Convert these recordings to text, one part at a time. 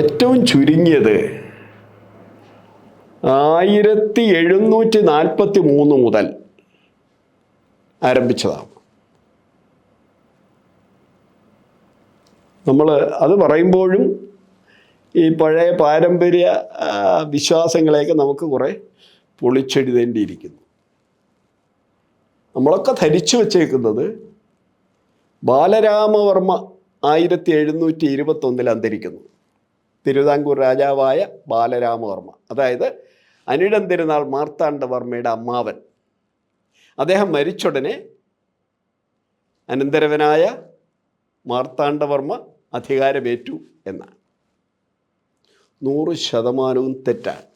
ഏറ്റവും ചുരുങ്ങിയത് 1743 മുതൽ ആരംഭിച്ചതാണ്. നമ്മൾ അത് പറയുമ്പോഴും ഈ പഴയ പാരമ്പര്യ വിശ്വാസങ്ങളെയൊക്കെ നമുക്ക് കുറേ പൊളിച്ചെഴുതേണ്ടിയിരിക്കുന്നു. നമ്മളൊക്കെ ധരിച്ചു വച്ചേക്കുന്നത് ബാലരാമവർമ്മ 1721 അന്തരിക്കുന്നു. തിരുവിതാംകൂർ രാജാവായ ബാലരാമവർമ്മ, അതായത് അനിഴം തിരുനാൾ മാർത്താണ്ഡവർമ്മയുടെ അമ്മാവൻ. അദ്ദേഹം മരിച്ചുടനെ അനന്തരവനായ മാർത്താണ്ഡവർമ്മ അധികാരമേറ്റു എന്നാണ്. 100% തെറ്റാണ്.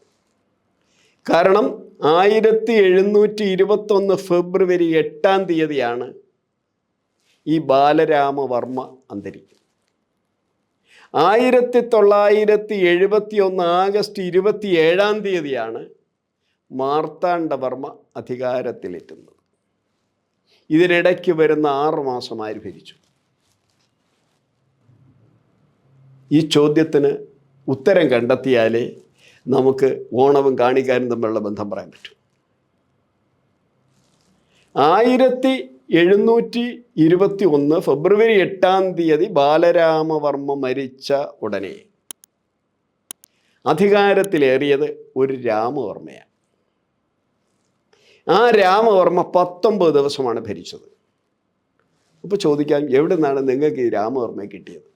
കാരണം 1721 ഫെബ്രുവരി 8 ഈ ബാലരാമവർമ്മ അന്തരിക്കും. 1971 ആഗസ്റ്റ് 27 മാർത്താണ്ഡവർമ്മ അധികാരത്തിലെത്തുന്നത്. ഇതിനിടയ്ക്ക് വരുന്ന 6 മാസം ആര് ഭരിച്ചു? ഈ ചോദ്യത്തിന് ഉത്തരം കണ്ടെത്തിയാലേ നമുക്ക് ഓണവും കാണിക്കാനും തമ്മിലുള്ള ബന്ധം പറയാൻ പറ്റും. 1721 ഫെബ്രുവരി 8 ബാലരാമവർമ്മ മരിച്ച ഉടനെ അധികാരത്തിലേറിയത് ഒരു രാമവർമ്മയാണ്. ആ രാമവർമ്മ 19 ദിവസമാണ് ഭരിച്ചത്. അപ്പോൾ ചോദിക്കാം, എവിടെ നിന്നാണ് നിങ്ങൾക്ക് ഈ രാമവർമ്മയെ കിട്ടിയത്?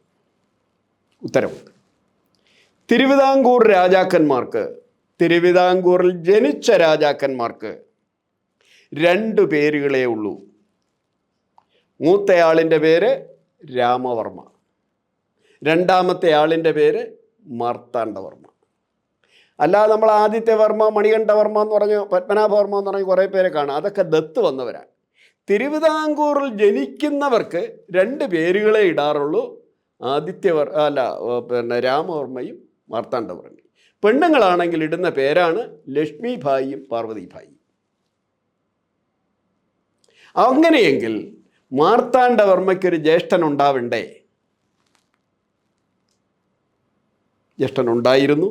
ഉത്തരവുണ്ട്. തിരുവിതാംകൂർ രാജാക്കന്മാർക്ക്, തിരുവിതാംകൂറിൽ ജനിച്ച രാജാക്കന്മാർക്ക് 2 പേരുകളേ ഉള്ളൂ. മൂത്തയാളിൻ്റെ പേര് രാമവർമ്മ, രണ്ടാമത്തെ ആളിൻ്റെ പേര് മാർത്താണ്ഡവർമ്മ. അല്ലാതെ നമ്മൾ ആദിത്യവർമ്മ, മണികണ്ഠവർമ്മ എന്ന് പറഞ്ഞ്, പത്മനാഭവർമ്മ എന്ന് പറഞ്ഞ് കുറേ പേരെ കാണാം. അതൊക്കെ ദത്ത് വന്നവരാണ്. തിരുവിതാംകൂറിൽ ജനിക്കുന്നവർക്ക് 2 പേരുകളെ ഇടാറുള്ളൂ, രാമവർമ്മയും മാർത്താണ്ഡവർമ്മയും. പെണ്ണുങ്ങളാണെങ്കിൽ ഇടുന്ന പേരാണ് ലക്ഷ്മിഭായിയും പാർവതിഭായിയും. അങ്ങനെയെങ്കിൽ മാർത്താണ്ഡവർമ്മയ്ക്കൊരു ജ്യേഷ്ഠനുണ്ടാവണ്ടേ? ജ്യേഷ്ഠനുണ്ടായിരുന്നു.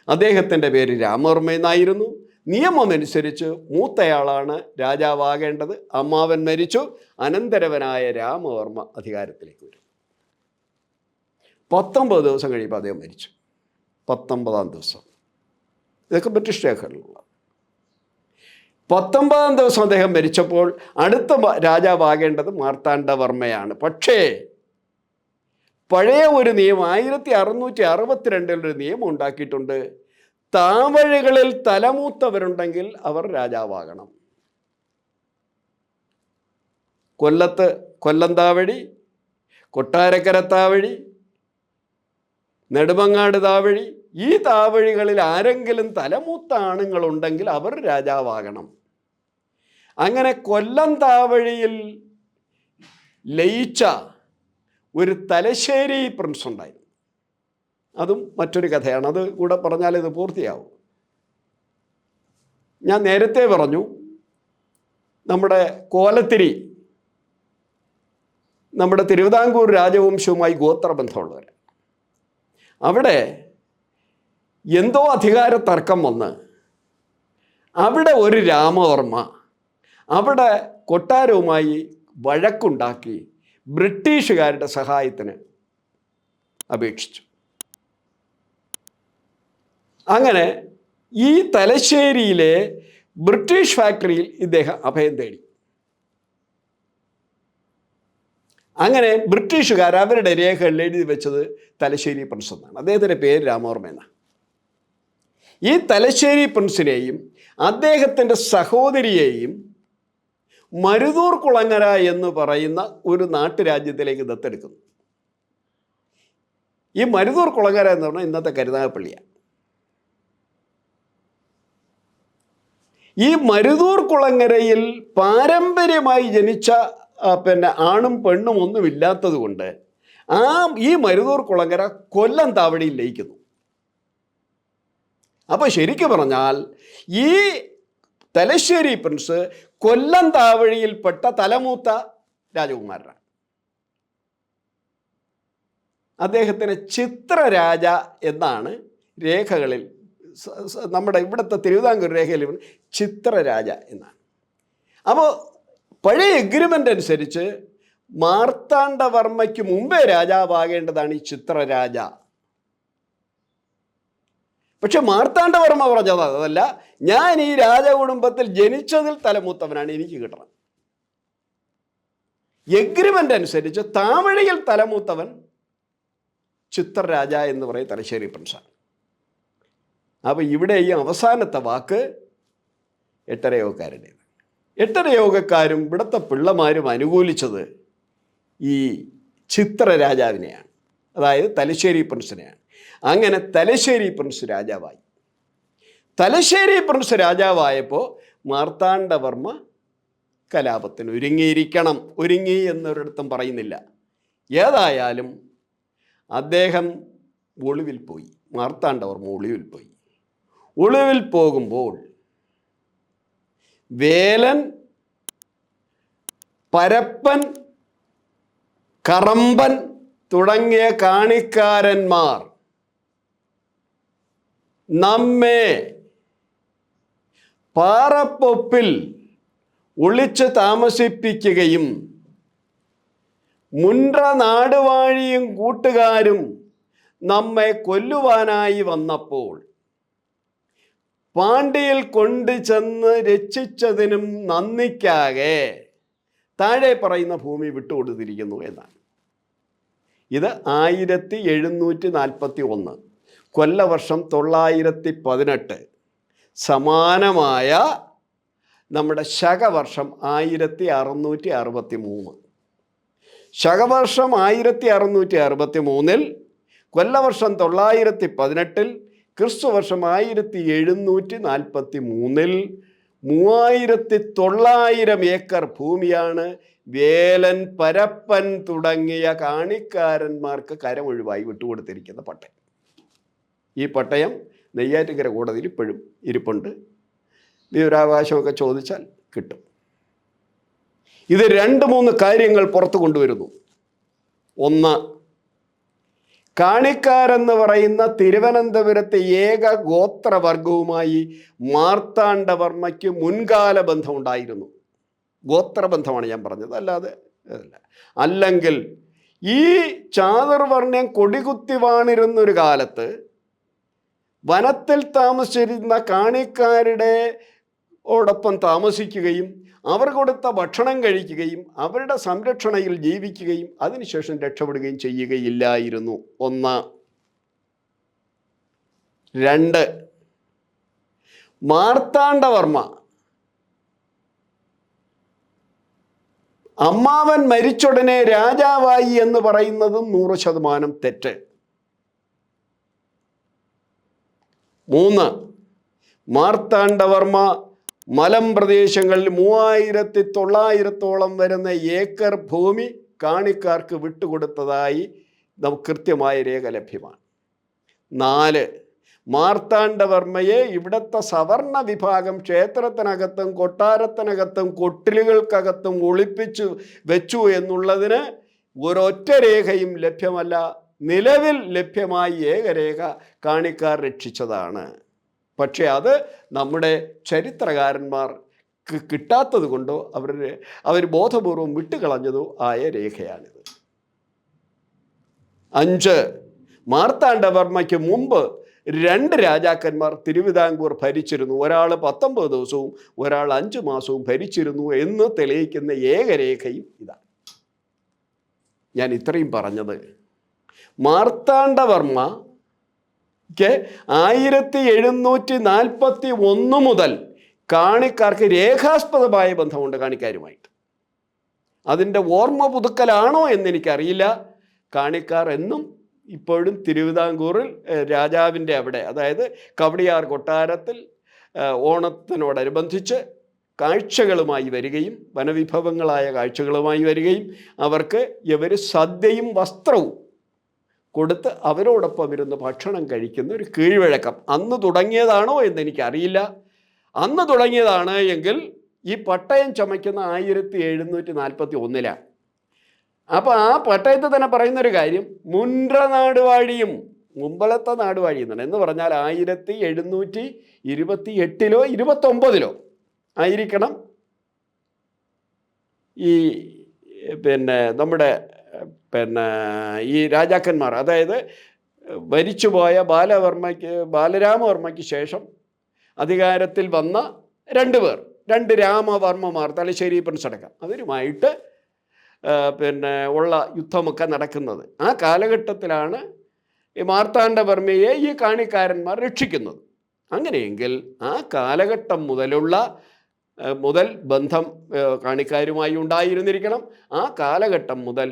അദ്ദേഹത്തിൻ്റെ പേര് രാമവർമ്മ എന്നായിരുന്നു. നിയമമനുസരിച്ച് മൂത്തയാളാണ് രാജാവാകേണ്ടത്. അമ്മാവൻ മരിച്ചു, അനന്തരവനായ രാമവർമ്മ അധികാരത്തിലേക്ക് വരും. 19 ദിവസം കഴിയുമ്പോൾ അദ്ദേഹം മരിച്ചു. 19-ാം ദിവസം. ഇതൊക്കെ ബ്രിട്ടീഷ് രേഖകളിലുള്ള. 19-ാം ദിവസം അദ്ദേഹം മരിച്ചപ്പോൾ അടുത്ത രാജാവാകേണ്ടത് മാർത്താണ്ഡവർമ്മയാണ്. പക്ഷേ പഴയ ഒരു നിയമം 1662 ഒരു നിയമം ഉണ്ടാക്കിയിട്ടുണ്ട്. താവഴികളിൽ തലമൂത്തവരുണ്ടെങ്കിൽ അവർ രാജാവാകണം. കൊല്ലത്ത് കൊല്ലം താവഴി, കൊട്ടാരക്കര താവഴി, നെടുമങ്ങാട് താവഴി, ഈ താവഴികളിൽ ആരെങ്കിലും തലമൂത്ത ആണുങ്ങളുണ്ടെങ്കിൽ അവർ രാജാവാകണം. അങ്ങനെ കൊല്ലം താവഴിയിൽ ലയിച്ച ഒരു തലശ്ശേരി പ്രിൻസ് ഉണ്ടായിരുന്നു. അതും മറ്റൊരു കഥയാണ്. അത് കൂടെ പറഞ്ഞാൽ ഇത് പൂർത്തിയാവും. ഞാൻ നേരത്തെ പറഞ്ഞു, നമ്മുടെ കോലത്തിരി നമ്മുടെ തിരുവിതാംകൂർ രാജവംശവുമായി ഗോത്രബന്ധമുള്ളവർ. അവിടെ എന്തോ അധികാര തർക്കം വന്ന് അവിടെ ഒരു രാമവർമ്മ അവിടെ കൊട്ടാരവുമായി വഴക്കുണ്ടാക്കി ബ്രിട്ടീഷുകാരുടെ സഹായത്തിന് അപേക്ഷിച്ചു. അങ്ങനെ ഈ തലശ്ശേരിയിലെ ബ്രിട്ടീഷ് ഫാക്ടറിയിൽ ഇദ്ദേഹം അഭയം തേടി. അങ്ങനെ ബ്രിട്ടീഷുകാർ അവരുടെ രേഖകളിൽ എഴുതി വെച്ചത് തലശ്ശേരി പ്രിൻസ് എന്നാണ്. അദ്ദേഹത്തിൻ്റെ പേര് രാമവർമ്മ എന്നാണ്. ഈ തലശ്ശേരി പ്രിൻസിനെയും അദ്ദേഹത്തിൻ്റെ സഹോദരിയെയും മരുതൂർ കുളങ്ങര എന്ന് പറയുന്ന ഒരു നാട്ടുരാജ്യത്തിലേക്ക് ദത്തെടുക്കുന്നു. ഈ മരുതൂർ കുളങ്ങര എന്ന് പറഞ്ഞാൽ ഇന്നത്തെ കരുനാഗപ്പള്ളിയാണ്. ഈ മരുതൂർ കുളങ്ങരയിൽ പാരമ്പര്യമായി ജനിച്ച ആണും പെണ്ണും ഒന്നുമില്ലാത്തത് കൊണ്ട് ഈ മരുതൂർ കുളങ്ങര കൊല്ലം താവടിയിൽ ലയിക്കുന്നു. അപ്പോൾ ശരിക്കും പറഞ്ഞാൽ ഈ തലശ്ശേരി പ്രിൻസ് കൊല്ലം താവഴിയിൽപ്പെട്ട തലമൂത്ത രാജകുമാരനാണ്. അദ്ദേഹത്തിന് ചിത്രരാജ എന്നാണ് രേഖകളിൽ, നമ്മുടെ ഇവിടുത്തെ തിരുവിതാംകൂർ രേഖയിൽ ചിത്രരാജ എന്നാണ്. അപ്പോൾ പഴയ എഗ്രിമെൻ്റ് അനുസരിച്ച് മാർത്താണ്ഡവർമ്മയ്ക്ക് മുമ്പേ രാജാവാകേണ്ടതാണ് ഈ ചിത്രരാജ. പക്ഷെ മാർത്താണ്ഡവർമ്മ പറഞ്ഞത് അതല്ല, ഞാൻ ഈ രാജകുടുംബത്തിൽ ജനിച്ചതിൽ തലമൂത്തവനാണ്, എനിക്ക് കിട്ടണം. എഗ്രിമെൻ്റ് അനുസരിച്ച് താമഴയിൽ തലമൂത്തവൻ ചിത്രരാജ എന്ന് പറയും തലശ്ശേരി പ്രിൻസാണ്. അപ്പോൾ ഇവിടെ ഈ അവസാനത്തെ വാക്ക് എട്ടരയോഗക്കാരുടേത്. എട്ടരയോഗക്കാരും ഇവിടുത്തെ പിള്ളമാരും അനുകൂലിച്ചത് ഈ ചിത്രരാജാവിനെയാണ്, അതായത് തലശ്ശേരി പ്രിൻസിനെയാണ്. അങ്ങനെ തലശ്ശേരി പ്രിൻസ് രാജാവായി. തലശ്ശേരി പ്രിൻസ് രാജാവായപ്പോൾ മാർത്താണ്ഡവർമ്മ കലാപത്തിന് ഒരുങ്ങിയിരിക്കണം. ഒരുങ്ങി എന്നൊരിടത്തും പറയുന്നില്ല. ഏതായാലും അദ്ദേഹം ഒളിവിൽ പോയി. മാർത്താണ്ഡവർമ്മ ഒളിവിൽ പോയി. ഒളിവിൽ പോകുമ്പോൾ വേലൻ, പരപ്പൻ, കറമ്പൻ തുടങ്ങിയ കാണിക്കാരന്മാർ നമ്മെ പാറപ്പൊപ്പിൽ ഒളിച്ച് താമസിപ്പിക്കുകയും മുൻട്ര നാടുവാഴിയും കൂട്ടുകാരും നമ്മെ കൊല്ലുവാനായി വന്നപ്പോൾ പാണ്ഡ്യയിൽ കൊണ്ടു ചെന്ന് രക്ഷിച്ചതിനും നന്ദിക്കാകെ താഴെ പറയുന്ന ഭൂമി വിട്ടുകൊടുത്തിരിക്കുന്നു എന്നാണ്. ഇത് 1741 കൊല്ലവർഷം 918. സമാനമായ നമ്മുടെ ശകവർഷം 1663. ശകവർഷം 1663 കൊല്ലവർഷം 918, ക്രിസ്തുവർഷം 1743 3900 ഏക്കർ ഭൂമിയാണ് വേലൻ, പരപ്പൻ തുടങ്ങിയ കാണിക്കാരന്മാർക്ക് കരമൊഴിവായി വിട്ടുകൊടുത്തിരിക്കുന്ന പട്ടയം. ഈ പട്ടയം നെയ്യാറ്റിൻകര കോടതിയിൽ ഇപ്പോഴും ഇരിപ്പുണ്ട്. വിവരാവകാശമൊക്കെ ചോദിച്ചാൽ കിട്ടും. ഇത് 2-3 കാര്യങ്ങൾ പുറത്തു കൊണ്ടുവരുന്നു. ഒന്ന്, കാണിക്കാരെന്ന് പറയുന്ന തിരുവനന്തപുരത്തെ ഏക ഗോത്രവർഗവുമായി മാർത്താണ്ഡവർമ്മയ്ക്ക് മുൻകാല ബന്ധമുണ്ടായിരുന്നു. ഗോത്രബന്ധമാണ് ഞാൻ പറഞ്ഞത്, അല്ലാതെ അല്ല. അല്ലെങ്കിൽ ഈ ചാതുർവർണ്ണ്യം കൊടികുത്തി വാണിരുന്നൊരു കാലത്ത് വനത്തിൽ താമസിച്ചിരുന്ന കാണിക്കാരുടെ ഓടൊപ്പം താമസിക്കുകയും അവർ കൊടുത്ത ഭക്ഷണം കഴിക്കുകയും അവരുടെ സംരക്ഷണയിൽ ജീവിക്കുകയും അതിനുശേഷം രക്ഷപ്പെടുകയും ചെയ്യുകയില്ലായിരുന്നു. 1. 2, മാർത്താണ്ഡവർമ്മ അമ്മാവൻ മരിച്ചുടനെ രാജാവായി എന്ന് പറയുന്നതും 100% തെറ്റ്. 3, മാർത്താണ്ഡവർമ്മ മലമ്പ്രദേശങ്ങളിൽ 3900-ഓളം വരുന്ന ഏക്കർ ഭൂമി കാണിക്കാർക്ക് വിട്ടുകൊടുത്തതായി നമുക്ക് കൃത്യമായ രേഖ ലഭ്യമാണ്. 4, മാർത്താണ്ഡവർമ്മയെ ഇവിടുത്തെ സവർണ വിഭാഗം ക്ഷേത്രത്തിനകത്തും കൊട്ടാരത്തിനകത്തും കൊട്ടിലുകൾക്കകത്തും ഒളിപ്പിച്ചു വെച്ചു എന്നുള്ളതിന് ഒരൊറ്റ രേഖയും ലഭ്യമല്ല. നിലവിൽ ലഭ്യമായ ഏകരേഖ കാണിക്കാർ രക്ഷിച്ചതാണ്. പക്ഷേ അത് നമ്മുടെ ചരിത്രകാരന്മാർ കിട്ടാത്തത് കൊണ്ടോ അവർ ബോധപൂർവം വിട്ടുകളഞ്ഞതോ ആയ രേഖയാണിത്. 5, മാർത്താണ്ഡവർമ്മയ്ക്ക് മുമ്പ് 2 രാജാക്കന്മാർ തിരുവിതാംകൂർ ഭരിച്ചിരുന്നു. ഒരാൾ 19 ദിവസവും ഒരാൾ 5 മാസവും ഭരിച്ചിരുന്നു എന്ന് തെളിയിക്കുന്ന ഏകരേഖയും ഇതാണ്. ഞാൻ ഇത്രയും പറഞ്ഞത് മാർത്താണ്ഡവർമ്മയ്ക്ക് 1741 മുതൽ കാണിക്കാർക്ക് രേഖാസ്പദമായ ബന്ധമുണ്ട് കാണിക്കാരുമായിട്ട്. അതിൻ്റെ ഓർമ്മ പുതുക്കലാണോ എന്നെനിക്കറിയില്ല. കാണിക്കാർ എന്നും ഇപ്പോഴും തിരുവിതാംകൂറിൽ രാജാവിൻ്റെ അവിടെ, അതായത് കവടിയാർ കൊട്ടാരത്തിൽ ഓണത്തിനോടനുബന്ധിച്ച് കാഴ്ചകളുമായി വരികയും വനവിഭവങ്ങളായ കാഴ്ചകളുമായി വരികയും അവർക്ക് ഇവർ സദ്യയും വസ്ത്രവും കൊടുത്ത് അവരോടൊപ്പം ഇരുന്ന് ഭക്ഷണം കഴിക്കുന്ന ഒരു കീഴ്വഴക്കം അന്ന് തുടങ്ങിയതാണോ എന്നെനിക്കറിയില്ല. അന്ന് തുടങ്ങിയതാണ് എങ്കിൽ ഈ പട്ടയം ചമയ്ക്കുന്ന 1741 അപ്പോൾ ആ പട്ടയത്തിൽ തന്നെ പറയുന്നൊരു കാര്യം മുൻട്ര നാടുവാഴിയും മുമ്പലത്തെ നാടുവാഴി എന്ന് പറഞ്ഞാൽ 1728 29 ആയിരിക്കണം ഈ നമ്മുടെ ഈ രാജാക്കന്മാർ, അതായത് മരിച്ചുപോയ ബാലരാമവർമ്മയ്ക്ക് ശേഷം അധികാരത്തിൽ വന്ന 2 പേർ, 2 രാമവർമ്മമാർ, തലശ്ശേരി പ്രിൻസ് അടക്കം, അവരുമായിട്ട് ഉള്ള യുദ്ധമൊക്കെ നടക്കുന്നത്. ആ കാലഘട്ടത്തിലാണ് ഈ മാർത്താണ്ഡവർമ്മയെ ഈ കാണിക്കാരന്മാർ രക്ഷിക്കുന്നത്. അങ്ങനെയെങ്കിൽ ആ കാലഘട്ടം മുതൽ ബന്ധം കാണിക്കാരുമായി ഉണ്ടായിരുന്നിരിക്കണം. ആ കാലഘട്ടം മുതൽ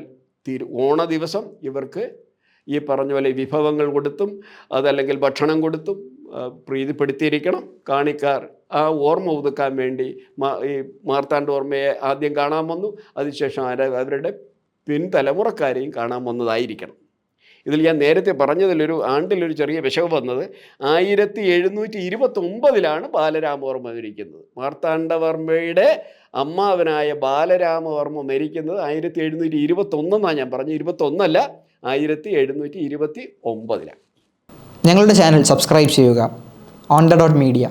ഓണ ദിവസം ഇവർക്ക് ഈ പറഞ്ഞ പോലെ വിഭവങ്ങൾ കൊടുത്തും അതല്ലെങ്കിൽ ഭക്ഷണം കൊടുത്തും പ്രീതിപ്പെടുത്തിയിരിക്കണം. കാണിക്കാർ ആ ഓർമ്മ പുതുക്കാൻ വേണ്ടി ഈ മാർത്താണ്ഡവർമ്മയെ ആദ്യം കാണാൻ വന്നു, അതിനുശേഷം അവരുടെ പിൻതലമുറക്കാരെയും കാണാൻ വന്നതായിരിക്കണം. ഇതിൽ ഞാൻ നേരത്തെ പറഞ്ഞതിലൊരു ആണ്ടിലൊരു ചെറിയ വിശവ് വന്നത് 1729 ബാലരാമവർമ്മ മരിക്കുന്നത്. മാർത്താണ്ഡവർമ്മയുടെ അമ്മാവനായ ബാലരാമവർമ്മ മരിക്കുന്നത് 1721 ഞാൻ പറഞ്ഞു, 21 1729. ഞങ്ങളുടെ ചാനൽ സബ്സ്ക്രൈബ് ചെയ്യുക. On the dot media.